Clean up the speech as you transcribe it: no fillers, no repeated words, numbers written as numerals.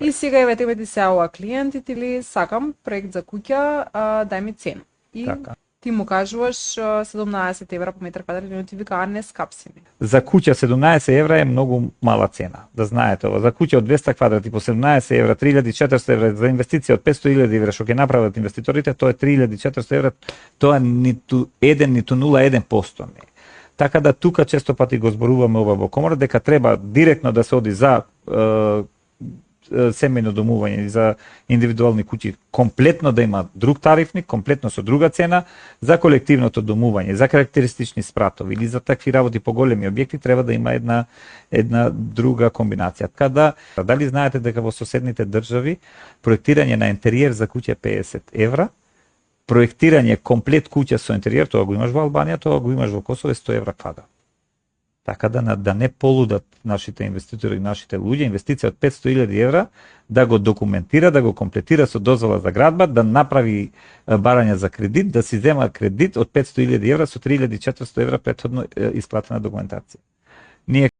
И сега еве тебе ти се јавува клиент и ти ли сакам проект за куќа, дај ми цена. И Така. ти му кажуваш 17 евра по метар квадрат, и ти вика, не скапси ми. За куќа 17 евра е многу мала цена, да знаете ова. За куќа од 200 квадрати по 17 евра, 3400 евра, за инвестиција од 500.000 евра што ќе направат инвеститорите, тоа е 3400 евра, тоа ниту 0,01% не. Така да тука често пати го зборуваме ова во комора, дека треба директно да се оди за семејно домување и за индивидуални куќи комплетно да има друг тарифник, комплетно со друга цена, за колективното домување, за карактеристични спратови или за такви работи по големи објекти треба да има една друга комбинација. Така да, дали знаете дека во соседните држави проектирање на интериер за куќа е 50 евра, проектирање комплет куќа со интериер, тоа го имаш во Албанија, тоа го имаш во Косово, 100 евра квадрат. Така да не полудат нашите инвеститори и нашите луѓе, инвестиција од 500.000 евра, да го документира, да го комплетира со дозвола за градба, да направи барање за кредит, да си зема кредит од 500.000 евра со 3.400 евра претходно исплатена документација. Ние